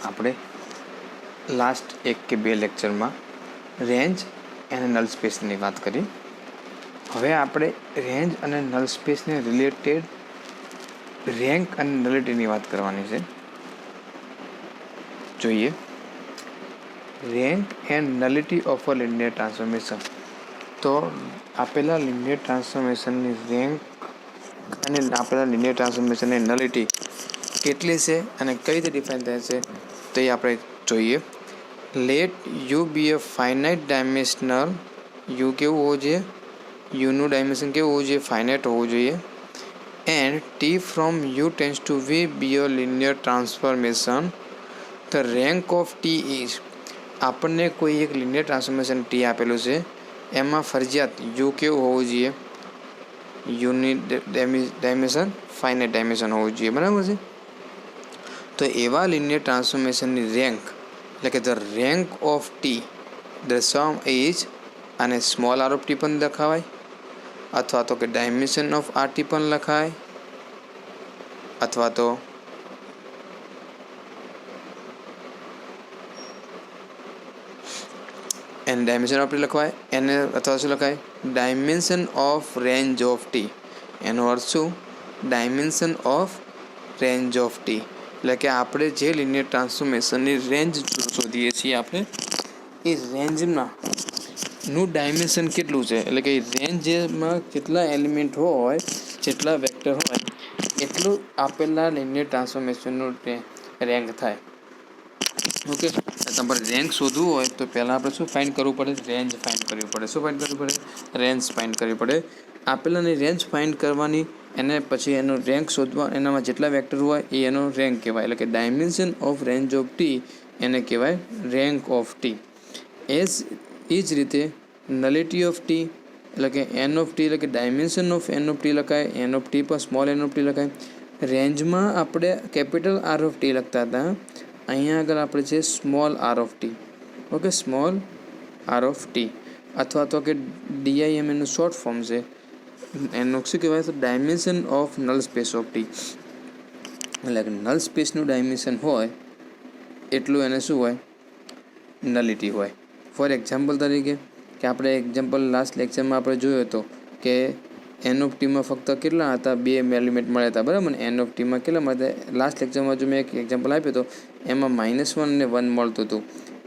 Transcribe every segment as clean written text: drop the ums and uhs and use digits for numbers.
આપણે લાસ્ટ 1 કે 2 લેક્ચરમાં રેન્જ અને નલ સ્પેસની વાત કરી. હવે આપણે રેન્જ અને નલ સ્પેસને રિલેટેડ રેન્ક અને નલિટીની વાત કરવાની છે. જોઈએ rank and nullity of a linear transformation. તો આપેલા લિનિયર ટ્રાન્સફોર્મેશનની રેન્ક અને આપેલા લિનિયર ટ્રાન્સફોર્મેશનની નલિટી કેટલી છે અને કઈ રીતે ડિફાઇન થાય છે તે આપણે જોઈએ. Let U be a finite dimensional. U કેવું હોવું જોઈએ? યુનું ડાયમેન્શન કેવું હોવું જોઈએ? ફાઇનાઇટ હોવું જોઈએ. And T from U tends to V be a linear transformation. The rank of T is. આપણને કોઈ એક લિનિયર ટ્રાન્સફોર્મેશન ટી આપેલું છે, એમાં ફરજિયાત યુ કેવું હોવું જોઈએ? યુની ડાયમેન્શન ફાઇનાઇટ ડાયમેન્શન હોવું જોઈએ. બરાબર છે. તો એવા લિનિયર ટ્રાન્સફોર્મેશનની રેન્ક એટલે કે ધ રેન્ક ઓફ ટી દર્શાવવામાં ઇઝ, અને સ્મોલ આર ઓફ ટી પણ લખાવાય, અથવા તો કે ડાયમેન્શન ઓફ આર ટી પણ લખાય, અથવા તો એને ડાયમેન્શન ઓફ ટી લખવાય, એને અથવા શું લખાય? Dimension of range of T. એનો અર્થ શું? Dimension of range of T એટલે કે આપણે જે લિનિયર ટ્રાન્સફોર્મેશનની રેન્જ શોધીએ છીએ આપણે, એ રેન્જમાં નું ડાયમેન્શન કેટલું છે, એટલે કે રેન્જમાં કેટલા એલિમેન્ટ હોય, જેટલા વેક્ટર હોય, એટલું આપેલા લિનિયર ટ્રાન્સફોર્મેશનનું રેન્ક થાય. ઓકે. તમારે રેન્ક શોધવું હોય તો પહેલાં આપણે શું ફાઇન્ડ કરવું પડે? રેન્જ ફાઇન્ડ કરવી પડે. શું ફાઇન્ડ કરવી પડે? રેન્જ ફાઇન્ડ કરવી પડે. આપેલાની રેન્જ ફાઇન્ડ કરવાની, એને પછી એનો રેન્ક શોધવા, એનામાં જેટલા વેક્ટર હોય એ એનો રેન્ક કહેવાય. એટલે કે dimension of range of T એને કહેવાય રેન્ક ઓફ ટી. એ જ રીતે નલિટી ઓફ ટી એટલે કે એન ઓફ ટી એટલે કે dimension of N of T લખાય, એન ઓફ ટી પર સ્મોલ એન ઓફ ટી લખાય. રેન્જમાં આપણે કેપિટલ આર ઓફ ટી લખતા હતા, અહીંયા આગળ આપણે છે small r of T. Okay, small r of T, અથવા તો કે DIM એનું શોર્ટ ફોર્મ છે. એનું શું કહેવાય? તો dimension of null space of T. એટલે કે નલ સ્પેસનું ડાયમેન્શન હોય એટલું એને શું હોય? નલિટી હોય. ફોર એક્ઝામ્પલ તરીકે, કે આપણે એક્ઝામ્પલ લાસ્ટ લેક્ચરમાં આપણે જોયો હતો કે એન ઓફ ટીમાં ફક્ત કેટલા હતા? 2 એલિમેન્ટ મળ્યા હતા. બરાબર ને? એન ઓફ ટીમાં કેટલા મળ્યા હતા? લાસ્ટ લેક્ચરમાં જો મેં એક એક્ઝામ્પલ આપ્યો હતો, એમાં -1 અને 1 મળતું હતું.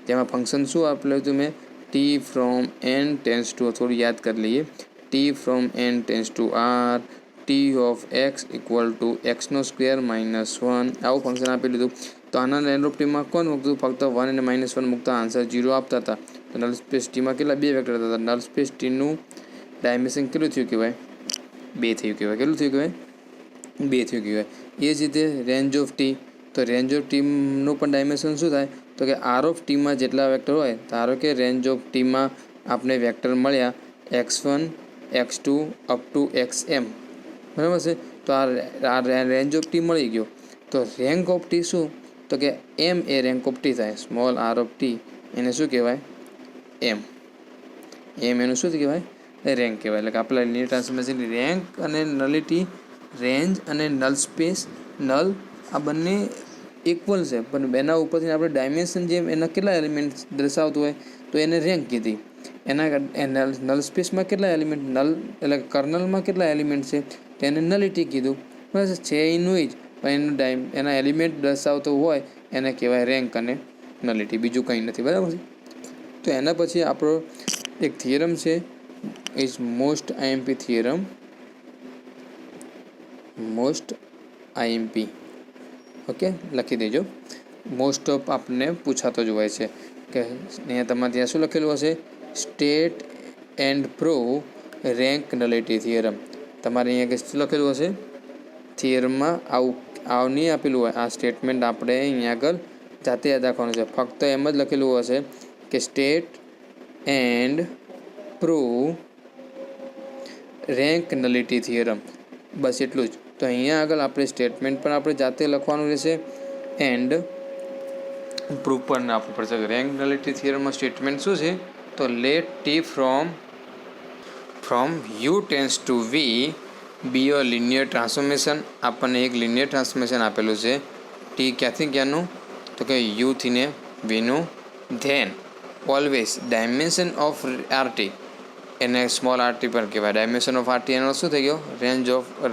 તેમાં ફંક્શન શું આપેલું હતું મેં? T from N tens to, થોડું યાદ કરી લઈએ. T from N tens to R, T of X equal to એક્સનો સ્ક્વેર -1, આવું ફંક્શન આપેલું હતું. તો આના એન ઓફ ટીમાં કોણ મૂકતું? ફક્ત 1 અને -1 મૂકતા આન્સર 0 આપતા હતા. તો નલ સ્પેસ ટીમાં કેટલા? 2 વેક્ટર હતા. નલ સ્પેસ ટીનું ડાયમેન્શન કેટલું થયું કહેવાય? 2 થયું કહેવાય. કેટલું થયું કહેવાય? 2 થયું કહેવાય. એ જ રીતે રેન્જ ઓફ ટી, તો રેન્જ ઓફ ટીનું પણ ડાયમેન્શન શું થાય? તો કે આર ઓફ ટીમાં જેટલા વેક્ટર હોય, ધારો કે રેન્જ ઓફ ટીમાં આપણે વેક્ટર મળ્યા x1 x2 up two xm. બરાબર છે. તો આ રેન્જ ઓફ ટી મળી ગયો. તો રેન્ક ઓફ ટી શું? તો કે એમ એ રેન્ક ઓફ ટી થાય. સ્મોલ આર ઓફ ટી એને શું કહેવાય? એમ. એનું શું કહેવાય? રેન્ક કહેવાય. એટલે કે આપણા લિનિયર ટ્રાન્સફોર્મેશનની રેન્ક અને નલિટી, રેન્જ અને નલ સ્પેસ, નલ આ બંને ઇક્વલ છે, પણ એના ઉપરથી આપણે ડાયમેન્શન જેમ એના કેટલા એલિમેન્ટ દર્શાવતું હોય તો એને રેન્ક કીધી. એના નલ સ્પેસમાં કેટલા એલિમેન્ટ, નલ એટલે કર્નલમાં કેટલા એલિમેન્ટ છે તેને નલિટી કીધું. બસ છે એનું જ, પણ એના એલિમેન્ટ દર્શાવતો હોય એને કહેવાય રેન્ક અને નલિટી, બીજું કંઈ નથી. બરાબર છે. તો એના પછી આપણો એક થિયરમ છે, is most IMP theorem. Most IMP. Okay, લખી દેજો. મોસ્ટ ઓફ આપણને પૂછાતો જ હોય છે કે અહીંયા તમારે ત્યાં શું લખેલું હશે? State and prove rank nullity theorem. તમારે અહીંયા શું લખેલું હશે? થિયરમમાં આવું નહીં આપેલું હોય. આ સ્ટેટમેન્ટ આપણે અહીંયા આગળ જાતે યાદ રાખવાનું છે. ફક્ત એમ જ લખેલું હશે કે state and prove rank nullity theorem, બસ એટલું જ. તો અહીંયા આગળ આપણે સ્ટેટમેન્ટ પણ આપણે જાતે લખવાનું રહેશે, એન્ડ પ્રૂફ પણ આપવું પડશે. રેન્ક નલિટી થિયરમમાં સ્ટેટમેન્ટ શું છે? તો let T from U tends to V be a linear transformation. આપણને એક લિનિયર ટ્રાન્સફોર્મેશન આપેલું છે. ટી ક્યાંથી ક્યાંનું? તો કે યુથી ને વીનું then always dimension of R T એને સ્મોલ આરટી પણ કહેવાય. ડાયમેન્શન ઓફ આરટી એનો શું થઈ ગયો?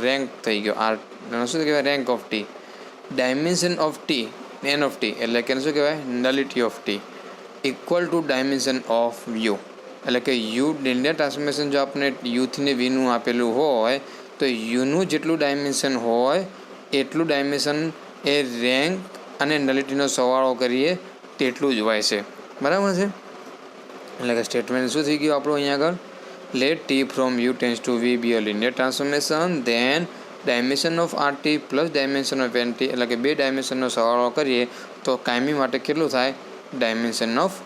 રેન્ક થઈ ગયો. આર એનો શું કહેવાય? Rank of T. Dimension of T N of T એટલે કે શું કહેવાય? Nullity of T equal to dimension of U. એટલે કે યુ લિનિયર ટ્રાન્સફોર્મેશન જો આપણે યુથી ને વીનું આપેલું હોય તો યુનું જેટલું ડાયમેન્શન હોય એટલું ડાયમેન્શન એ રેન્ક અને નલિટીનો સરવાળો કરીએ તેટલું જ હોય છે. બરાબર છે? એટલે કે સ્ટેટમેન્ટ શું થઈ ગયું આપણું અહીંયા આગળ? Let T from U tends to V be a linear transformation then dimension of R T plus dimension of N T એટલે કે બે ડાયમેન્શનનો સરવાળો કરીએ તો કાયમી માટે કેટલું થાય? ડાયમેન્શન ઓફ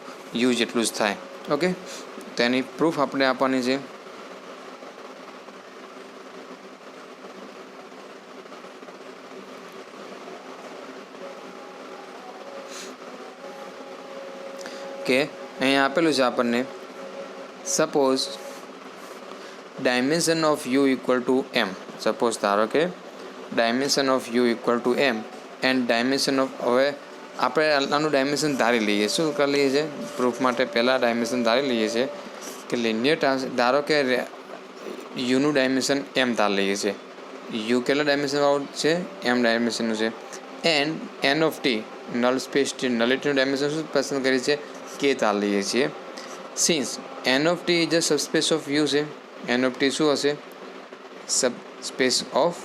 યુ જેટલું જ થાય. ઓકે, તો એની પ્રૂફ આપણે આપવાની છે. કે અહીંયા આપેલું છે આપણને suppose dimension of U equal to M. Suppose ધારો કે dimension of U equal to M and dimension of, હવે આપણે આનું ડાયમેન્શન ધારી લઈએ. શું કરી લઈએ છીએ પ્રૂફ માટે? પહેલાં ડાયમેન્શન ધારી લઈએ છીએ કે લિનિયર ધારો કે યુનું ડાયમેન્શન એમ ધારી લઈએ છીએ. યુ કેટલા ડાયમેન્શનવાળું છે? એમ ડાયમેન્શનનું છે. And N of T null space નલિટીનું ડાયમેન્શન શું પસંદ કરીએ છીએ? કે ધારી લઈએ છીએ. Since N of T is a subspace of you છે. એન ઓફ ટી શું હશે? સબસ્પેસ ઓફ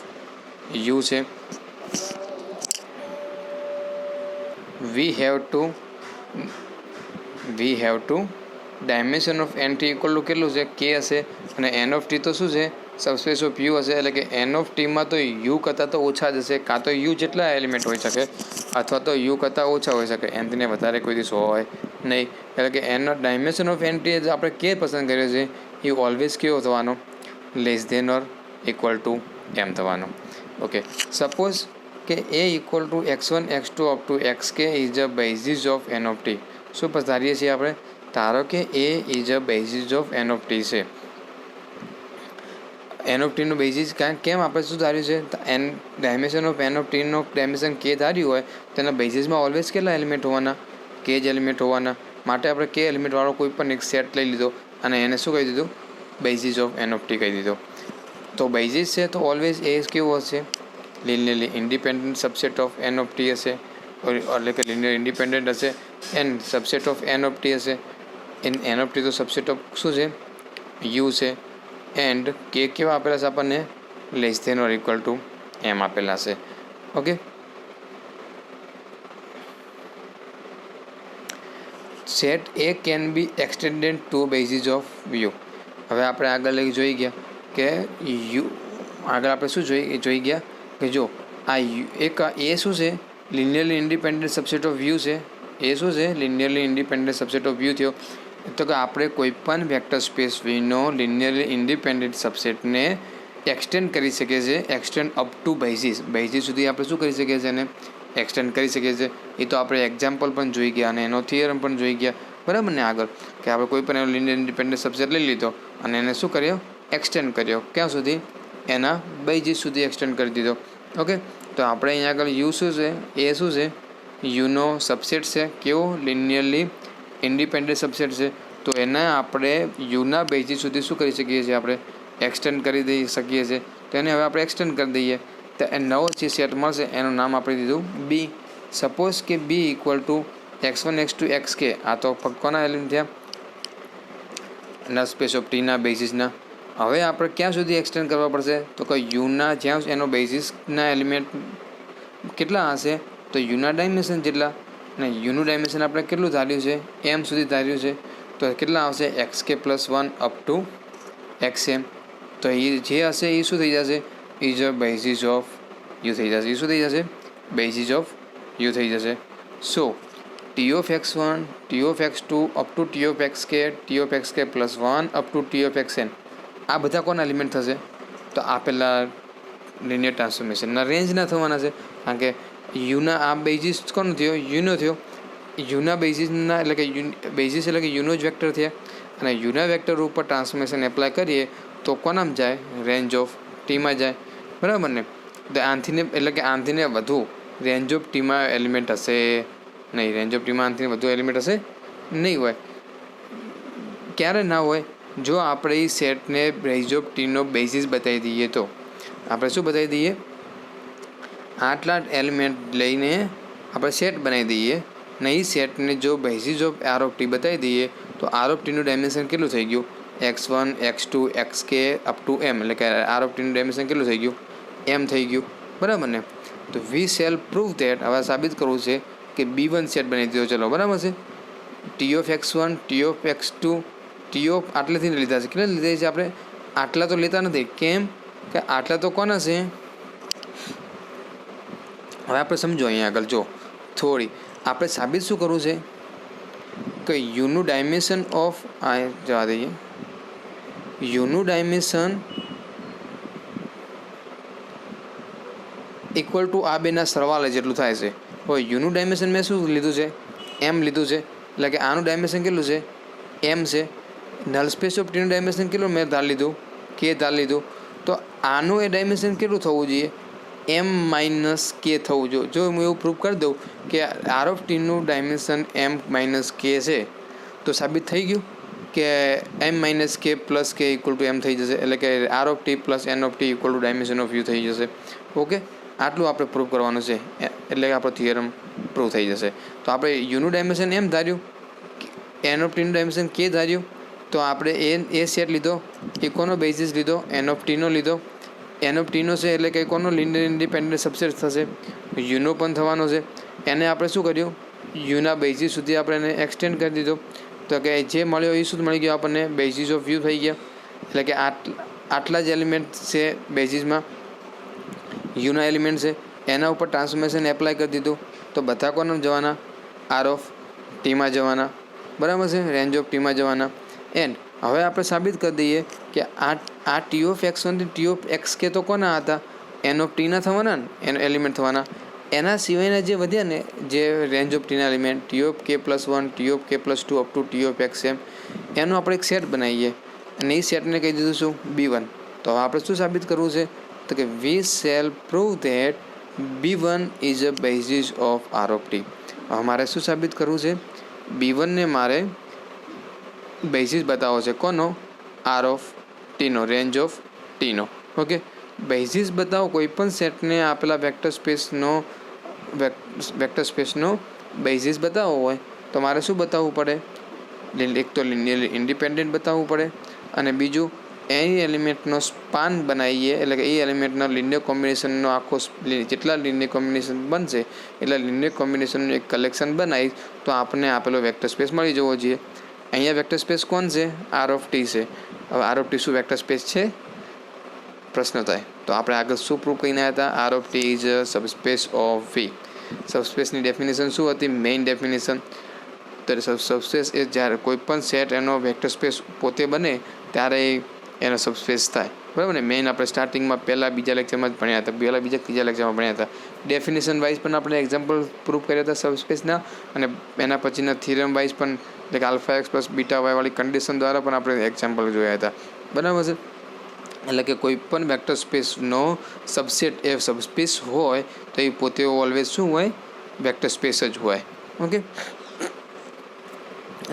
યુ છે. We have to dimension of N T equal to કેટલું છે? કે હશે. અને એન ઓફ ટી તો શું છે? સબસ્પેસ ઓફ યુ હશે. એટલે કે એન ઓફ ટીમાં તો યુ કરતાં તો ઓછા જ હશે. કાં તો યુ જેટલા એલિમેન્ટ હોઈ શકે અથવા તો યુ કરતાં ઓછા હોઈ શકે. એનથીને વધારે કોઈ દિવસ હોય નહીં. એટલે કે એનો ડાયમેન્શન ઓફ એન ટી આપણે કે પસંદ કર્યો છે એ ઓલવેઝ કેવો થવાનો? Less than or equal to M થવાનો. ઓકે, સપોઝ કે A equal to x1 x2 up to xk is a basis of N of T. શું ધારીએ છીએ આપણે? ધારો કે A is a basis of N of T છે. N of ટીનું બેઝિસ કેમ આપણે શું ધાર્યું છે? N dimension of N of ટીનો ડાયમેન્શન કે ધાર્યું હોય તેના બેઝિસમાં ઓલવેઝ કેટલા એલિમેન્ટ હોવાના? કે જ એલિમેન્ટ હોવાના. માટે આપણે કે એલિમેન્ટવાળો કોઈ પણ એક સેટ લઈ લીધો અને એને શું કહી દીધું? Basis of N of T કહી દીધો. તો બેઝિસ છે તો ઓલવેઝ એ કેવું હશે? Linearly independent subset of N of T હશે. એટલે કે લિનિયર ઇન્ડિપેન્ડન્ટ હશે and subset of N of T હશે. એન ઓફ ટી તો સબસેટ ઓફ શું છે? યુ છે. એન્ડ કે કેવા આપેલા છે આપણને? Less than or equal to M આપેલા છે. Okay, set A can be extended to basis of U. હવે આપણે આગળ જોઈ ગયા કે યુ આગળ આપણે શું જોઈ ગયા કે જો આ એક એ શું છે? Linearly independent subset of you છે. એ શું છે? Linearly independent subset of U થયો. તો કે આપણે કોઈપણ વેક્ટર સ્પેસ વીનો લિનિયરલી ઇન્ડિપેન્ડન્ટ સબસેટને એક્સટેન્ડ કરી શકીએ છીએ. એક્સટેન્ડ અપ ટુ બેઝિસ સુધી આપણે શું કરી શકીએ છીએ? એને એક્સટેન્ડ કરી શકીએ છીએ. એ તો આપણે એક્ઝામ્પલ પણ જોઈ ગયા અને એનો થિયરમ પણ જોઈ ગયા. બરાબર ને? આગળ કે આપણે કોઈ પણ એનો લિનિયર ઇન્ડિપેન્ડન્ટ સબસેટ લઈ લીધો અને એને શું કર્યો? એક્સટેન્ડ કર્યો. ક્યાં સુધી? એના બેઝિસ સુધી એક્સટેન્ડ કરી દીધો. ઓકે, તો આપણે અહીંયા આગળ યુ શું છે? એ શું છે? યુનો સબસેટ છે. કેવો? લિનિયરલી ઇન્ડિપેન્ડન્ટ સબસેટ છે. તો એના આપણે યુના બેઝિસ સુધી શું કરી શકીએ છીએ? આપણે એક્સટેન્ડ કરી દઈ શકીએ છીએ. તો એને હવે આપણે એક્સટેન્ડ કરી દઈએ તો એ નવો જે સેટ મળશે એનું નામ આપણે દીધું બી. સપોઝ કે બી equal to x1 x2 xk. આ તો ફક્ત કોના એલિમેન્ટ થયા? નલ સ્પેસ ઓફ ટીના બેઝિસના. હવે આપણે ક્યાં સુધી એક્સટેન્ડ કરવા પડશે? તો કે યુના જ્યાં એનો બેઝિસના એલિમેન્ટ કેટલા હશે? તો યુના ડાયમેન્શન જેટલા. અને યુનું ડાયમેન્શન આપણે કેટલું ધાર્યું છે? એમ સુધી ધાર્યું છે. તો કેટલા આવશે? xk + 1 up two xm. તો એ જે હશે એ શું થઈ જશે? Is a basis of U થઈ જશે. એ શું થઈ જશે? બેઝિસ ઓફ યુ થઈ જશે. So T of x1 T of x2 up to T of xk T of xk + 1 up to T of xn આ બધા કોના એલિમેન્ટ થશે? તો આપેલા લિનિયર ટ્રાન્સફોર્મેશનના રેન્જના થવાના છે. કારણ કે યુના આ બેઝિસ કોનો થયો? યુનો થયો. યુના બેઝિસના એટલે કે બેઝિસ એટલે કે યુનો જ વેક્ટર થયા અને યુના વેક્ટર ઉપર ટ્રાન્સફોર્મેશન એપ્લાય કરીએ તો કોનામાં જાય? રેન્જ ઓફ ટીમાં જાય. બરાબર ને? તો આનથીને એટલે કે આનથીને વધુ રેન્જ ઓફ ટીમાં એલિમેન્ટ હશે નહીં. રેન્જ ઓફ ટીમાં આનાથી વધુ એલિમેન્ટ હશે નહીં હોય. ક્યારે ના હોય? જો આપણે એ સેટને રેન્જ ઓફ ટીનો બેઝિસ બતાવી દઈએ તો. આપણે શું બતાવી દઈએ? આટલા એલિમેન્ટ લઈને આપણે સેટ બનાવી દઈએ ને એ સેટને જો basis of R of T બતાવી દઈએ તો આર ઓફ ટીનું ડાયમેન્શન કેટલું થઈ ગયું? x1 x2 xk up to m, એટલે કે આર ઓફ ટીનું ડાયમેન્શન કેટલું થઈ ગયું? m થઈ ગયું. બરાબર ને? તો વી શેલ પ્રૂવ ધેટ, હવે સાબિત કરવું છે કે b1 સેટ બની દીધો. ચલો બરાબર છે. T of x1 T of x2 T of આટલેથી લીધા છે. કેટલા લીધા છે આપણે? આટલા તો લેતા નથી. કેમ કે આટલા તો કોના છે? હવે આપણે સમજો અહીંયા આગળ જો થોડી આપણે સાબિત શું કરવું છે કે યુનું ડાયમેન્શન ઓફ આ જવા દઈએ, યુનું ડાયમેન્શન ઇક્વલ ટુ આ બેના સરવાળે જેટલું થાય છે. હવે યુનું ડાયમેન્શન મેં શું લીધું છે? એમ લીધું છે. એટલે કે આનું ડાયમેન્શન કેટલું છે? એમ છે. નલ સ્પેસ ઓફ ટીનું ડાયમેન્શન કેટલું મેં ધાર લીધું? કે ધાર લીધું. તો આનું એ ડાયમેન્શન કેટલું થવું જોઈએ? એમ માઇનસ કે થવું જોઈએ. જો હું એવું પ્રૂફ કરી દઉં કે આર ઓફ ટીનું ડાયમેન્શન એમ માઇનસ કે છે તો સાબિત થઈ ગયું કે M minus K plus K equal to M થઈ જશે. એટલે કે R of T plus N of T equal to dimension of U થઈ જશે. ઓકે, આટલું આપણે પ્રૂફ કરવાનું છે. એટલે કે આપણો થિયરમ પ્રૂવ થઈ જશે. તો આપણે યુનું ડાયમેન્શન એમ ધાર્યું, એન ઓફ ટીનું ડાયમેન્શન કે ધાર્યું, તો આપણે એ સેટ લીધો, એ કોનો બેઝિસ લીધો? એન ઓફ ટીનો લીધો. એન ઓફ ટીનો છે એટલે કે કોનો લિનિયર ઇન્ડિપેન્ડન્ટ સબસેટ થશે? યુનો પણ થવાનો છે. એને આપણે શું કર્યું? યુના બેઝિસ સુધી આપણે એને એક્સટેન્ડ કરી દીધો. તો કે જે મળ્યો એ શું મળી ગયો આપણને? બેઝિસ ઓફ યુ થઈ ગયા. એટલે કે આટલા જ એલિમેન્ટ છે બેઝિસમાં, યુના એલિમેન્ટ છે. એના ઉપર ટ્રાન્સફોર્મેશન એપ્લાય કરી દીધું તો બધા કોના જવાના? આર ઓફ ટીમાં જવાના. બરાબર છે? રેન્જ ઓફ ટીમાં જવાના. એન્ડ હવે આપણે સાબિત કરી દઈએ કે આ ટી ઓફ x1 થી ટી ઓફ એક્સ કે તો કોના હતા? એન ઓફ ટીના થવાના ને, એનો એલિમેન્ટ થવાના. એના સિવાયના જે વધ્યા ને જે રેન્જ ઓફ ટીના element, T of K plus 1 T of K plus 2 up to T of x M, એનો આપણે એક સેટ બનાવીએ અને એ સેટને કહી દીધું શું? b1. તો હવે આપણે શું સાબિત કરવું છે? તો કે we shall prove that b1 is a basis of R of T. હવે મારે શું સાબિત કરવું છે? b1 ને મારે બેઝિસ બતાવો છે. કોનો? આર ઓફ ટીનો, રેન્જ ઓફ ટીનો. ઓકે, બેઝિસ બતાવો કોઈ પણ સેટને આપેલા વેક્ટર સ્પેસનો બેઝિસ બતાવવો હોય તો મારે શું બતાવવું પડે? એક તો લિનિયરલી ઇન્ડિપેન્ડન્ટ બતાવવું પડે અને બીજું એની એલિમેન્ટનો સ્પાન બનાવીએ. એટલે કે એ એલિમેન્ટનો લિનિયર કોમ્બિનેશનનો આખો જેટલા લિનિયર કોમ્બિનેશન બનશે એટલા લિનિયર કોમ્બિનેશનનું એક કલેક્શન બનાવી તો આપણને આપેલો વેક્ટર સ્પેસ મળી જવો જોઈએ. અહીંયા વેક્ટર સ્પેસ કોણ છે? આર ઓફ ટી છે. હવે આર ઓફ ટી શું વેક્ટર સ્પેસ છે? પ્રશ્ન થાય. તો આપણે આગળ શું પ્રૂવ કરીને આવ્યા હતા? R of T is subspace of V. સબસ્પેસની ડેફિનેશન શું હતી? Main definition. તો સબસ્પેસ એ જ્યારે કોઈ પણ સેટ એનો વેક્ટર સ્પેસ પોતે બને ત્યારે એનો સબસ્પેસ થાય. બરાબર ને? મેઇન આપણે સ્ટાર્ટિંગમાં પહેલાં બીજા લેક્ચરમાં જ ભણ્યા હતા, ત્રીજા લેક્ચરમાં ભણ્યા હતા. ડેફિનેશન વાઇઝ પણ આપણે એક્ઝામ્પલ પ્રૂફ કર્યા હતા સબસ્પેસના અને એના પછીના થિયરમ વાઇઝ પણ, એટલે કે alpha X plus beta Y વાળી કન્ડિશન દ્વારા પણ આપણે એક્ઝામ્પલ જોયા હતા. બરાબર છે? એટલે કે કોઈ પણ વેક્ટર સ્પેસનો સબસેટ એ સબસ્પેસ હોય તો એ પોતે ઓલવેઝ શું હોય? વેક્ટર સ્પેસ જ હોય. ઓકે,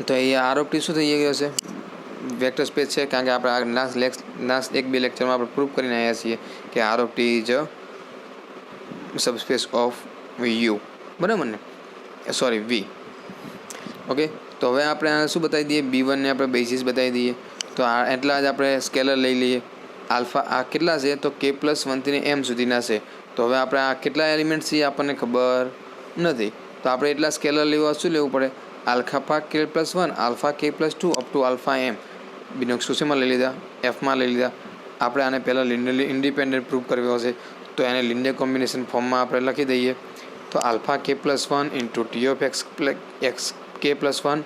તો એ આર ઓફ ટી શું થઈ ગયો છે? વેક્ટર સ્પેસ છે. કારણ કે આપણે લાસ્ટ 1-2 લેક્ચરમાં આપણે પ્રૂફ કરીને આવ્યા છીએ કે R of T is subspace of U. બરાબર ને? સોરી, વી. ઓકે, તો હવે આપણે શું બતાવી દઈએ? b1 ને આપણે બેઝિસ બતાવી દઈએ. તો એટલા જ આપણે સ્કેલર લઈ લઈએ. આલ્ફા આ કેટલા છે? તો k પ્લસ 1 થી m સુધીના છે. તો હવે આપણે આ કેટલા એલિમેન્ટ છે આપણને ખબર નથી. તો આપણે એટલા સ્કેલર લેવા શું લેવું પડે? Alpha k plus 1, alpha k plus 2 up to alpha m. બીનોક્સુસીમાં લઈ લીધા, એફમાં લઈ લીધા. આપણે આને પહેલાં લિનિયરલી ઇન્ડિપેન્ડન્ટ પ્રૂફ કર્યો છે તો એને લિનિયર કોમ્બિનેશન ફોર્મમાં આપણે લખી દઈએ. તો alpha k plus 1 into T of x k plus 1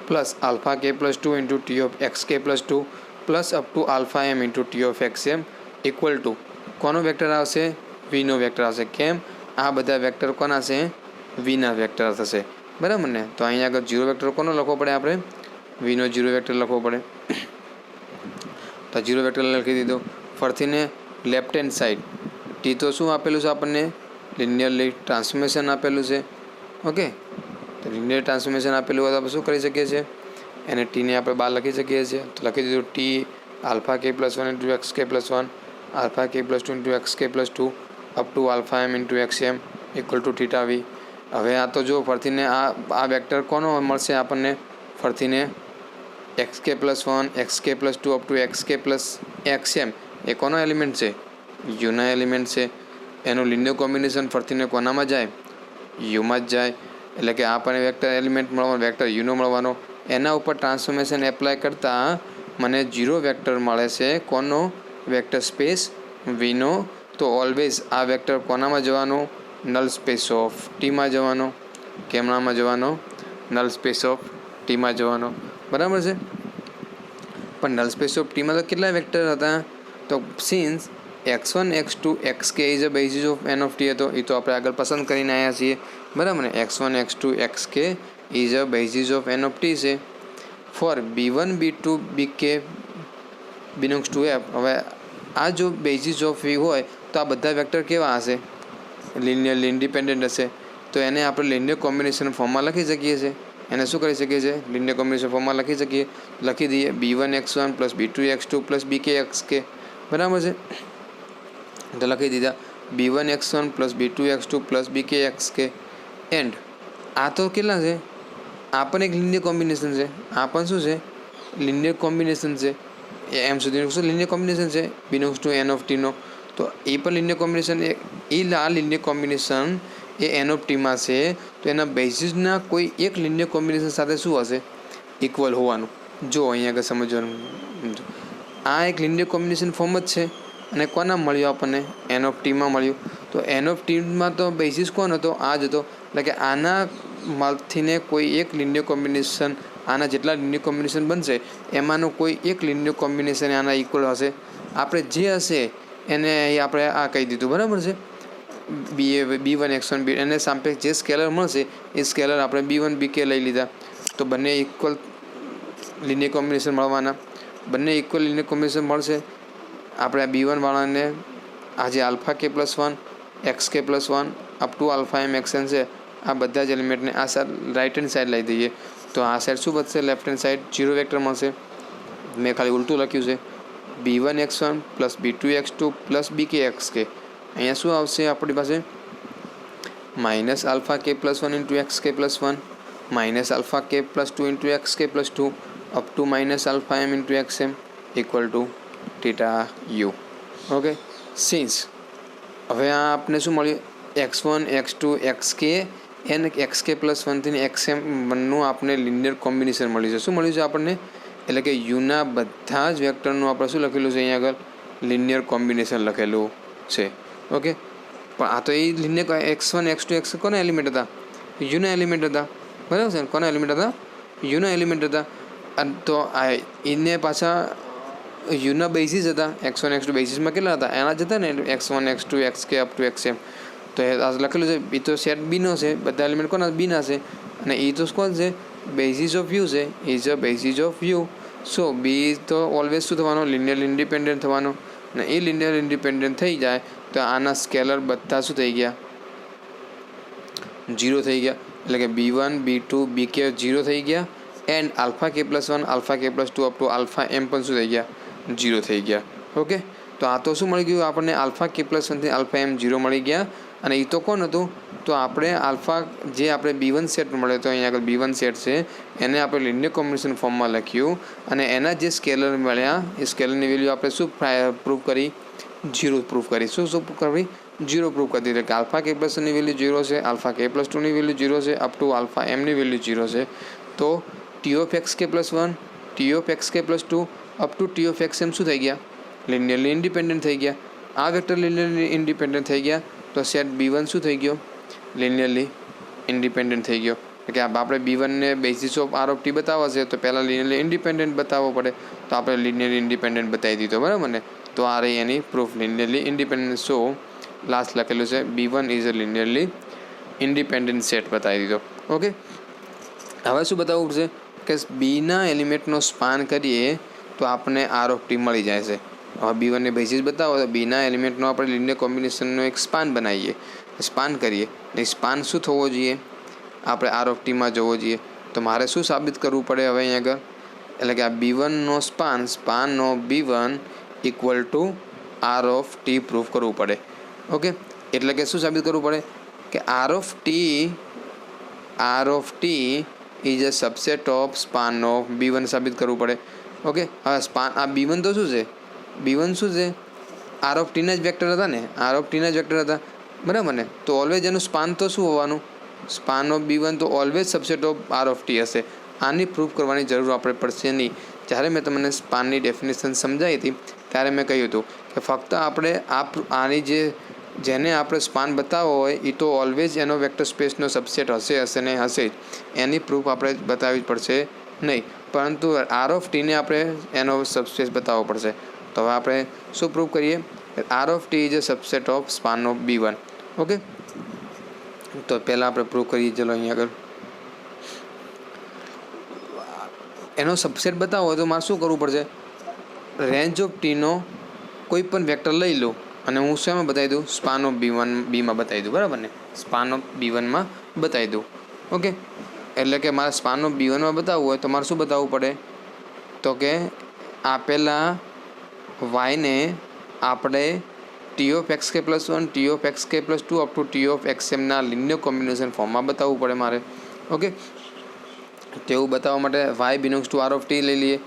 plus alpha k plus 2 into T of x k plus 2 plus up to alpha m into T of x m equal to કોનો vector આવશે? વીનો vector આવશે. કેમ? આ બધા vector કોના છે? વીના vector થશે. બરાબર ને? તો અહીંયા આગળ ઝીરો વેક્ટર કોનો લખવો પડે? આપણે વીનો ઝીરો વેક્ટર લખવો પડે. તો ઝીરો વેક્ટર લખી દીધો. ફરીને લેફ્ટ હેન્ડ સાઈડ ટી તો શું આપેલું છે આપણને? લિનિયરલી ટ્રાન્સફોર્મેશન આપેલું છે. ઓકે, તો લિનિયર ટ્રાન્સફોર્મેશન આપેલું હોય તો આપણે શું કરી શકીએ છીએ, એને ટીને આપણે બહાર લખી શકીએ છીએ. તો લખી દીધું ટી આલ્ફા કે પ્લસ 1 ઇન્ટુ એક્સ કે પ્લસ 1 આલ્ફા કે પ્લસ 2 ઇન્ટુ એક્સ કે plus 2 up to alpha M into x M equal to theta V. હવે આ તો જો ફરતીને આ વેક્ટર કોનો મળશે આપણને, ફરતીને એક્સ કે પ્લસ 1 એક્સ કે પ્લસ 2 અપ ટુ એક્સ કે પ્લસ એક્સ એમ એ કોનો એલિમેન્ટ છે, યુના એલિમેન્ટ છે. એનું લિનિયર કોમ્બિનેશન ફરતીને કોનામાં જાય, યુમાં જ જાય. એટલે કે આપણને વેક્ટર એલિમેન્ટ મળવાનો, વેક્ટર યુનો મળવાનો. એના ઉપર ટ્રાન્સફોર્મેશન એપ્લાય કરતાં મને 0 વેક્ટર મળે છે. કોનો, વેક્ટર સ્પેસ વીનો. તો ઓલવેઝ આ વેક્ટર કોનામાં જવાનો, નલ સ્પેસ ઓફ ટીમાં જવાનો. કેમનામાં જવાનો, નલ સ્પેસ ઓફ ટીમાં જવાનો. બરાબર છે. પણ નલ સ્પેસ ઓફ ટીમાં તો કેટલા વેક્ટર હતા, તો since x1 x2 xk is a basis of n of T હતો, એ તો આપણે આગળ પસંદ કરીને આવ્યા છીએ. બરાબર ને, x1 x2 xk is a basis of n of T છે. For b1 b2 bk belongs to f. હવે આ જો બેઝિસ ઓફ v હોય તો આ બધા વેક્ટર કેવા હશે, લિનિયરલી ઇન્ડિપેન્ડન્ટ હશે. તો એને આપણે લિનિયર કોમ્બિનેશન ફોર્મમાં લખી શકીએ છીએ. એને શું કરી શકીએ છીએ, લિનિયર કોમ્બિનેશન ફોર્મમાં લખી શકીએ. લખી દઈએ b1 x1 plus b2 x2 plus bk xk. બરાબર છે. તો લખી દીધા b1 x1 plus b2 x2 plus bk xk. And આ તો કેટલા છે, આ પણ એક લિનિયર કોમ્બિનેશન છે. આ પણ શું છે, લિનિયર કોમ્બિનેશન છે. એમ સુધીનું શું લિનિયર કોમ્બિનેશન છે, બિલોંગ્સ ટુ n ઓફ ટીનો. તો એ પણ લિનિયર કોમ્બિનેશન, આ લિનિયર કોમ્બિનેશન એ n ઓફ ટીમાં છે. તો એના બેઝિસના કોઈ એક લિનિયર કોમ્બિનેશન સાથે શું હશે, ઇક્વલ હોવાનું. જો અહીંયા આગળ સમજવાનું, આ એક લિનિયર કોમ્બિનેશન ફોર્મ જ છે. અને કોના મળ્યું આપણને, n ઓફ ટીમાં મળ્યું. તો n ઓફ ટીમાં તો બેઝિસ કોણ હતો, આ જ હતો. એટલે કે આના માંથીને કોઈ એક લિનિયર કોમ્બિનેશન, આના જેટલા લિનિયર કોમ્બિનેશન બનશે એમાંનું કોઈ એક લિનિયર કોમ્બિનેશન આના ઇક્વલ હશે. આપણે જે હશે એને અહીં આપણે આ કહી દીધું. બરાબર છે. b1 x1 b એને સાપેક્ષ જે સ્કેલર મળશે એ સ્કેલર આપણે b1 bk લઈ લીધા. તો બંને ઇક્વલ લિનિયર કોમ્બિનેશન મળવાના. બંને ઇક્વલ લિનિયર કોમ્બિનેશન મળશે. આપણે b1 વાળાને આજે આલ્ફા કે પ્લસ 1 એક્સ કે પ્લસ 1 અપ ટુ આલ્ફા એમ એક્સએન છે, આ બધા જ એલિમેન્ટને આ રાઇટ હેન્ડ સાઈડ લઈ દઈએ. તો આ સાઈડ શું બચશે, લેફ્ટ હેન્ડ સાઈડ 0 વેક્ટર મળશે. મેં ખાલી ઉલટું લખ્યું છે, b1 x1 plus b2 x2 plus bk xk. અહીંયા શું આવશે આપણી પાસે, માઇનસ આલ્ફા કે પ્લસ 1 ઇન્ટુ એક્સ કે પ્લસ 1 માઇનસ આલ્ફા કે પ્લસ 2 ઇન્ટુ એક્સ કે plus 2 up to minus alpha M into x M equal to theta u. Okay. Since હવે આ આપણે શું મળ્યું, x1 x2 xk and xk plus 1થી xm વનનું આપણે લિનિયર કોમ્બિનેશન મળ્યું છે. શું મળ્યું છે આપણને, એટલે કે યુના બધા જ વેક્ટરનું આપણે શું લખેલું છે, અહીંયા આગળ લિનિયર કોમ્બિનેશન લખેલું છે. ઓકે. પણ આ તો એ લિનિયર x1 x2 x કોના એલિમેન્ટ હતા, યુના એલિમેન્ટ હતા. બરાબર છે. કોના એલિમેન્ટ હતા, યુના એલિમેન્ટ હતા. તો આ એને પાછા યુના બેઝિસ હતા. x1 x2 બેઝિસમાં કેટલા હતા, એના જ હતા ને, x1 x2 xk up to xm. તો એ લખેલું છે, એ તો સેટ બીનો છે, બધા એલિમેન્ટ કોના બીના છે. અને એ તો કોણ છે, બેઝિસ ઓફ યુ છે, is a basis of you. So B તો ઓલવેઝ શું થવાનો, લિનિયર ઇન્ડિપેન્ડન્ટ થવાનો. અને એ લિનિયર ઇન્ડિપેન્ડન્ટ થઈ જાય તો આના સ્કેલર બધા શું થઈ ગયા, 0 થઈ ગયા. એટલે કે b1 b2 bk 0 થઈ ગયા. એન્ડ આલ્ફા કે પ્લસ 1 આલ્ફા કે પ્લસ 2 અપ ટુ આલ્ફા એમ પણ શું થઈ ગયા, 0 થઈ ગયા. ઓકે. તો આ તો શું મળી ગયું આપણને, આલ્ફા કે પ્લસ 1થી આલ્ફા એમ 0 મળી ગયા. અને એ તો કોણ હતું, તો આપણે આલ્ફા જે આપણે b1 સેટ મળ્યો હતો, અહીંયા આગળ b1 સેટ છે, એને આપણે લિનિયર કોમ્બિનેશન ફોર્મમાં લખ્યું. અને એના જે સ્કેલર મળ્યા એ સ્કેલરની વેલ્યુ આપણે શું પ્રૂવ કરી, 0 પ્રૂફ કરી. શું કરવી, 0 પ્રૂફ કરી દીધી. કે આલ્ફા કે પ્લસ 1ની વેલ્યુ 0 છે, આલ્ફા કે પ્લસ 2ની વેલ્યુ 0 છે, અપ ટુ આલ્ફા એમની વેલ્યુ 0 છે. તો ટી ઓફ એક્સ કે પ્લસ 1 ટી ઓફ એક્સ કે plus 2 up to T of x m શું થઈ ગયા, લિનિયરલી ઇન્ડિપેન્ડન્ટ થઈ ગયા. આ વેક્ટર લિનિયરલી ઇન્ડિપેન્ડન્ટ થઈ ગયા. તો સેટ b1 શું થઈ ગયો, લિનિયરલી ઇન્ડિપેન્ડન્ટ થઈ ગયો. કે આપણે b1ને basis of r of t બતાવવા છે તો પહેલાં લિનિયરલી ઇન્ડિપેન્ડન્ટ બતાવવો પડે. તો આપણે લિનિયરલી ઇન્ડિપેન્ડન્ટ બતાવી દીધો. બરાબર ને. તો આ રહી એની પ્રૂફ, લિનિયરલી ઇન્ડિપેન્ડન્ટ. સો લાસ્ટ લખેલું છે b1 is a linearly independent set બતાવી દીધો. ઓકે. હવે શું બતાવવું પડશે કે બીના એલિમેન્ટનો સ્પાન કરીએ તો આપણને r ઓફ t મળી જાય છે. હવે b1ને બેઝિસ બતાવો તો બીના એલિમેન્ટનો આપણે લિનિયર કોમ્બિનેશનનો એક સ્પાન બનાવીએ, સ્પાન કરીએ. ને સ્પાન શું થવો જોઈએ, આપણે આર ઓફ ટીમાં જવો જોઈએ. તો મારે શું સાબિત કરવું પડે હવે અહીં આગળ? એટલે કે આ B1નો span of B1 equal to R of T proof કરવું પડે. ઓકે, એટલે કે શું સાબિત કરવું પડે કે R of T is a subset of span of B1 સાબિત કરવું પડે. ઓકે, હવે સ્પાન આ B1 તો શું છે? B1 શું છે? આર ઓફ ટીના જ વેક્ટર હતા ને, આર ઓફ ટીના જ વેક્ટર હતા, બરાબર ને? તો ઓલવેઝ એનું સ્પાન તો શું હોવાનું? સ્પાન ઓફ B1 તો always subset of R of T હશે. આની પ્રૂફ કરવાની જરૂર આપણે પડશે નહીં. જ્યારે મેં તમને સ્પાનની ડેફિનેશન સમજાવી હતી ત્યારે મેં કહ્યું હતું કે ફક્ત આપણે આની જેને આપણે સ્પાન બતાવવો હોય એ તો ઓલવેઝ એનો વેક્ટર સ્પેસનો સબસેટ હશે ને હશે જ. એની પ્રૂફ આપણે બતાવવી જ પડશે નહીં, પરંતુ આર ઓફ ટીને આપણે એનો સબસ્પેસ બતાવવો પડશે. તો હવે આપણે શું પ્રૂફ કરીએ? R of T is a subset of span of B1. Okay, તો પહેલાં આપણે પ્રૂફ કરીએ. ચલો અહીંયા આગળ એનો સબસેટ બતાવો હોય તો મારે શું કરવું પડશે? રેન્જ ઓફ ટીનો કોઈ પણ વેક્ટર લઈ લો અને હું શેમાં બતાવી દઉં? સ્પાન ઓફ બીમાં બતાવી દઉં, બરાબર ને? સ્પાન ઓફ B1માં બતાવી દઉં. ઓકે, એટલે કે મારે સ્પાન ઓફ B1માં બતાવવું હોય તો મારે શું બતાવવું પડે? તો કે આપેલા વાયને આપણે T(x(k+1, T(x(k+2) up two T(xm)ના લિનિયર કોમ્બિનેશન ફોર્મમાં બતાવવું પડે મારે. ઓકે, તેવું બતાવવા માટે y belongs to R of T લઈ લઈએ.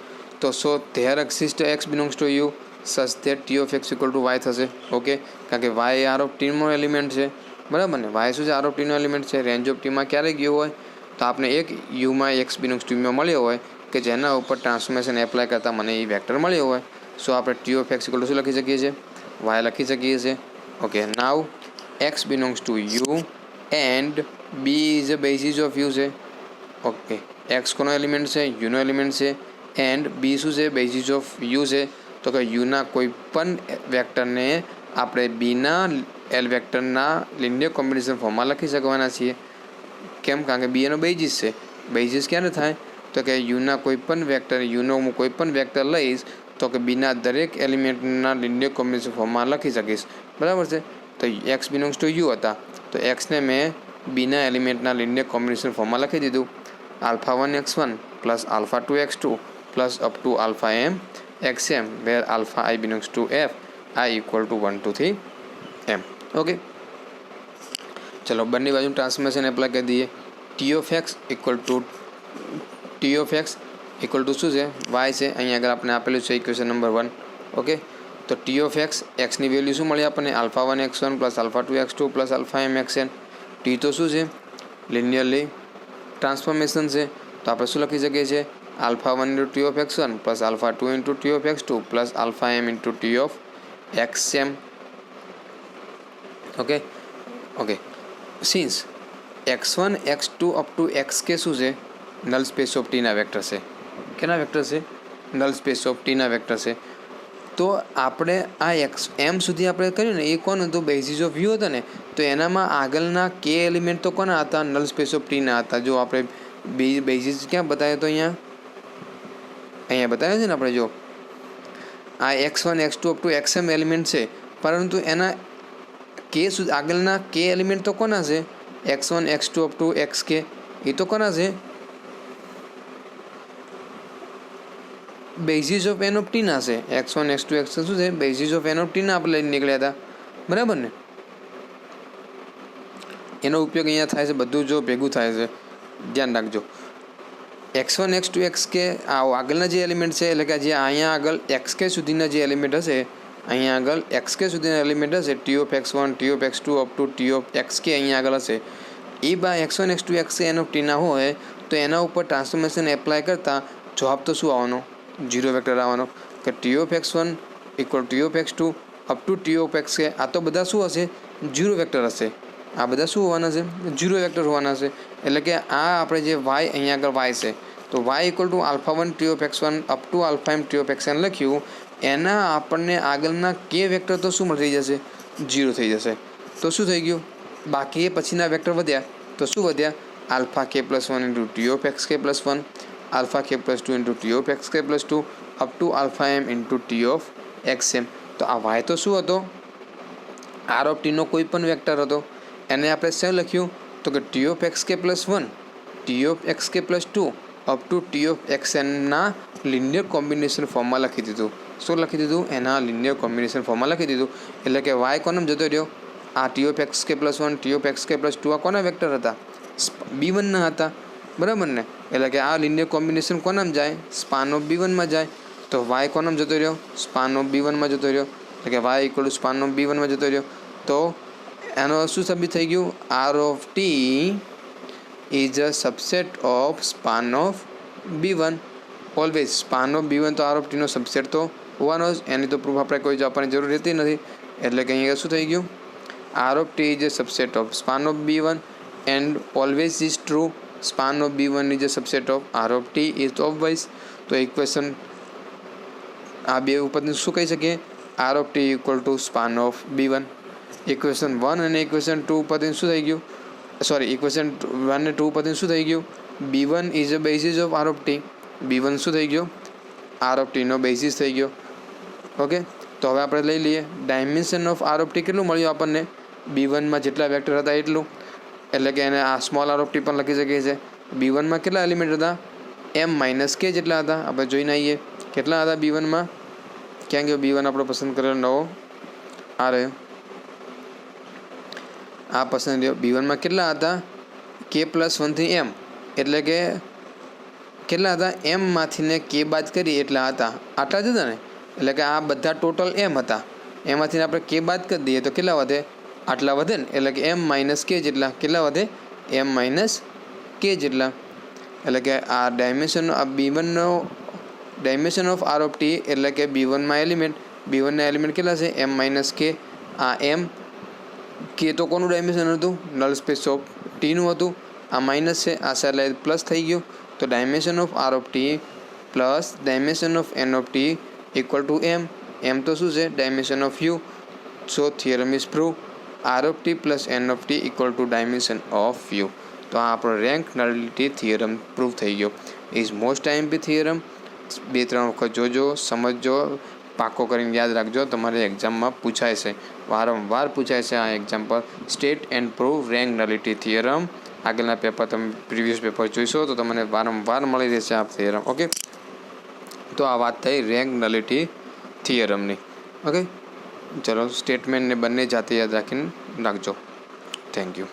તો so there exist x belongs to u such that T(x) equal to y થશે. ઓકે, કારણ કે y આર ઓફ ટીનો એલિમેન્ટ છે, બરાબર ને? y શું છે? આર ઓફ ટીનો એલિમેન્ટ છે. રેન્જ ઓફ ટીમાં ક્યારે ગયો હોય? તો આપણે એક યુમાં x બિલોંગ્સ ટુ યુમાં મળ્યો હોય કે જેના ઉપર ટ્રાન્સફોર્મેશન એપ્લાય કરતાં મને એ વેક્ટર મળ્યો હોય. સો આપણે T(x) ઇક્વલ ટુ શું લખી શકીએ છીએ? y લખી શકીએ છીએ. Okay, now x belongs to you and b is a basis of you છે. ઓકે, x કોનો એલિમેન્ટ છે? યુનો એલિમેન્ટ છે. એન્ડ b શું છે? બેઝિસ ઓફ યુ છે. તો કે યુના કોઈ પણ વેક્ટરને આપણે બીના વેક્ટરના લિનિયર કોમ્બિનેશન ફોર્મમાં લખી શકવાના છીએ. કેમ? કારણ કે b એનો બેઝિસ છે. બેઝિસ ક્યારે થાય? તો કે યુના કોઈ પણ વેક્ટર, યુનો હું કોઈ પણ વેક્ટર લઈશ તો કે બીના દરેક એલિમેન્ટના લિનિયર કોમ્બિનેશન ફોર્મમાં લખી શકીશ, બરાબર છે? તો x બિલોંગ્સ ટુ યુ હતા, તો એક્સને મેં બીના એલિમેન્ટના લિનિયર કોમ્બિનેશન ફોર્મમાં લખી દીધું. α1x1 plus α2x2 plus up to αm xm where i belongs to f i equal to 1 2 3 m. Okay, ચલો બંને બાજુ ટ્રાન્સફોર્મેશન એપ્લાય કરી દઈએ. T(x) ઇક્વલ ટુ શું છે? y છે. અહીંયા આગળ આપણે આપેલું છે ઇક્વેશન નંબર 1. ઓકે, તો T(x) ની વેલ્યુ શું મળી આપણને? α1x1 plus α2x2 plus αm xn. T તો શું છે? લિનિયરલી ટ્રાન્સફોર્મેશન છે. તો આપણે શું લખી શકીએ છીએ? α1 into T(x1) plus α2 into T(x2) plus αm into T(xm). Okay, since x1 x2 up to xk શું છે? નલ સ્પેસ ઓફ ટીના વેક્ટર છે. કેના વેક્ટર છે? નલ સ્પેસ ઓફ ટીના વેક્ટર છે. તો આપણે આ m સુધી આપણે કર્યું ને, એ કોણ હતું? બેઝિસ ઓફ યુ હતા ને. તો એનામાં આગળના k એલિમેન્ટ તો કોના હતા? નલ સ્પેસ ઓફ ટીના હતા. જો આપણે બેઝિસ ક્યાં બતાવ્યો તો અહીંયા બતાવ્યો છે ને આપણે. જો આ x1 x2 up two xm element છે, પરંતુ એના k સુધી આગળના k એલિમેન્ટ તો કોના છે? x1 x2 up to xk. એ તો કોના છે? બેઝિસ ઓફ n ઓફ ટીના છે. x1 x2 xk શું છે? બેઝિસ ઓફ n ઓફ ટીના આપણે લઈને નીકળ્યા હતા, બરાબર ને? એનો ઉપયોગ અહીંયા થાય છે, બધું જો ભેગું થાય છે, ધ્યાન રાખજો. x1 x2 xk આગળના જે એલિમેન્ટ છે, એટલે કે જે અહીંયા આગળ xk સુધીના જે એલિમેન્ટ હશે, અહીંયા આગળ xk સુધીના એલિમેન્ટ હશે, T(x1, T(x2) up to T(xk) અહીંયા આગળ હશે. એ x1 x2 xk n of ટીના હોય તો એના ઉપર ટ્રાન્સફોર્મેશન એપ્લાય કરતાં જવાબ તો શું આવવાનો? 0 વેક્ટર આવવાનો. કે T(x1 equal T(x2 up to T(xk) આ તો બધા શું હશે? 0 વેક્ટર હશે. આ બધા શું હોવાના છે? 0 વેક્ટર હોવાના છે. એટલે કે આ આપણે જે y અહીંયા આગળ y છે, તો y equal to α1 T(x1 up to αm T(xn) લખ્યું, એના આપણને આગળના k વેક્ટર તો શું થઈ જશે? 0 થઈ જશે. તો શું થઈ ગયું? બાકી એ પછીના વેક્ટર વધ્યા, તો શું વધ્યા? αk+1 into T(xk+1, αk+2 into T(xk+2 up to αm into T(xm). તો આ y તો શું હતો? આર ઓફ ટીનો કોઈ પણ વેક્ટર હતો. એને આપણે શું લખ્યું? તો કે ટી ઓફ એક્સ કે પ્લસ 1, ટી ઓફ એક્સ કે plus 2 up to T of x એનના લિનિયર કોમ્બિનેશન ફોર્મમાં લખી દીધું. શું લખી દીધું? એના લિનિયર કોમ્બિનેશન ફોર્મમાં લખી દીધું. એટલે કે વાય કોનમ જતો રહ્યો? આ ટી ઓફ એક્સ કે પ્લસ 1, ટી ઓફ એક્સ કે પ્લસ 2 આ કોના વેક્ટર હતા? B1ના હતા, બરાબર ને? એટલે કે આ લિનિયર કોમ્બિનેશન કોનામ જાય? સ્પાન ઓફ B1માં જાય. તો વાય કોનામ જતો રહ્યો? સ્પાન ઓફ B1માં જતો રહ્યો. એટલે કે y equal to span of B1માં જતો રહ્યો. તો એનો શું સાબિત થઈ ગયું? R of T is a subset of span of B1. Always span of B1 તો આર ઓફ ટીનો સબસેટ તો હોવાનો જ. એની તો પ્રૂફ આપણે કોઈ આપવાની જરૂર રહેતી નથી. એટલે કે અહીંયા શું થઈ ગયું? R of T is a subset of span of B1 and always is true. Span of B1 is a subset of R of T is always. તો ઇક્વેશન આ બે ઉપરથી શું કહી શકીએ? R of T equal to span of B1. Equation 1 અને equation 2 ઉપરથી શું થઈ ગયું? સોરી, ઇક્વેશન 1 અને 2 ઉપરથી શું થઈ ગયું? B1 is a basis of R of T. B1 શું થઈ ગયો? આર ઓફ ટીનો બેઝિસ થઈ ગયો. ઓકે, તો હવે આપણે લઈ લઈએ dimension of R of T કેટલું મળ્યું આપણને? B1માં જેટલા વેક્ટર હતા એટલું. એટલે કે એને આ સ્મોલ આર ઓફ ટી પણ લખી શકીએ છીએ. B1માં કેટલા એલિમેન્ટ હતા? M-K જેટલા હતા. આપણે જોઈને આવીએ કેટલા હતા B1માં. ક્યાં ગયો B1 આપણો પસંદ કરેલો નવો? આ રહ્યો, આ પસંદ રહ્યો. B1માં કેટલા હતા? K પ્લસ 1થી M. એટલે કે કેટલા હતા? M ને K બાદ કરી એટલા હતા. આટલા જ હતા ને? એટલે કે આ બધા ટોટલ M હતા. એમાંથી આપણે K બાદ કરી દઈએ તો કેટલા વધે? આટલા વધે ને? એટલે કે M-K જેટલા. કેટલા વધે? M-K જેટલા. એટલે કે આ ડાયમેન્શન આ B1નો dimension of R of T એટલે કે B1માં એલિમેન્ટ, B1ના એલિમેન્ટ કેટલા છે? M-K. આ M K તો કોનું ડાયમેન્શન હતું? નલ સ્પેસ ઓફ ટીનું હતું. આ માઇનસ છે, આ સાઈડ પ્લસ થઈ ગયું. તો dimension of R of T plus dimension of N of T equal to M. M તો શું છે? Dimension of you. So theorem is prove. R of T plus N of T equal to dimension of U. તો આ આપણો rank nullity theorem prove થઈ ગયો. Is most IMP theorem. 2-3 વખત જોજો, સમજજો, પાકો કરીને યાદ રાખજો. તમારે એક્ઝામમાં પૂછાય છે, વારંવાર પૂછાય છે આ એક્ઝામ પર. State and prove rank nullity theorem. આગળના પેપર તમે પ્રીવિયસ પેપર જોઈશો તો તમને વારંવાર મળી રહેશે આ થિયરમ. ઓકે, તો આ વાત થઈ રેન્ક નલિટી થિયરમની. ઓકે, ચલો સ્ટેટમેન્ટને બંને જાતે યાદ રાખીને રાખજો. Thank you.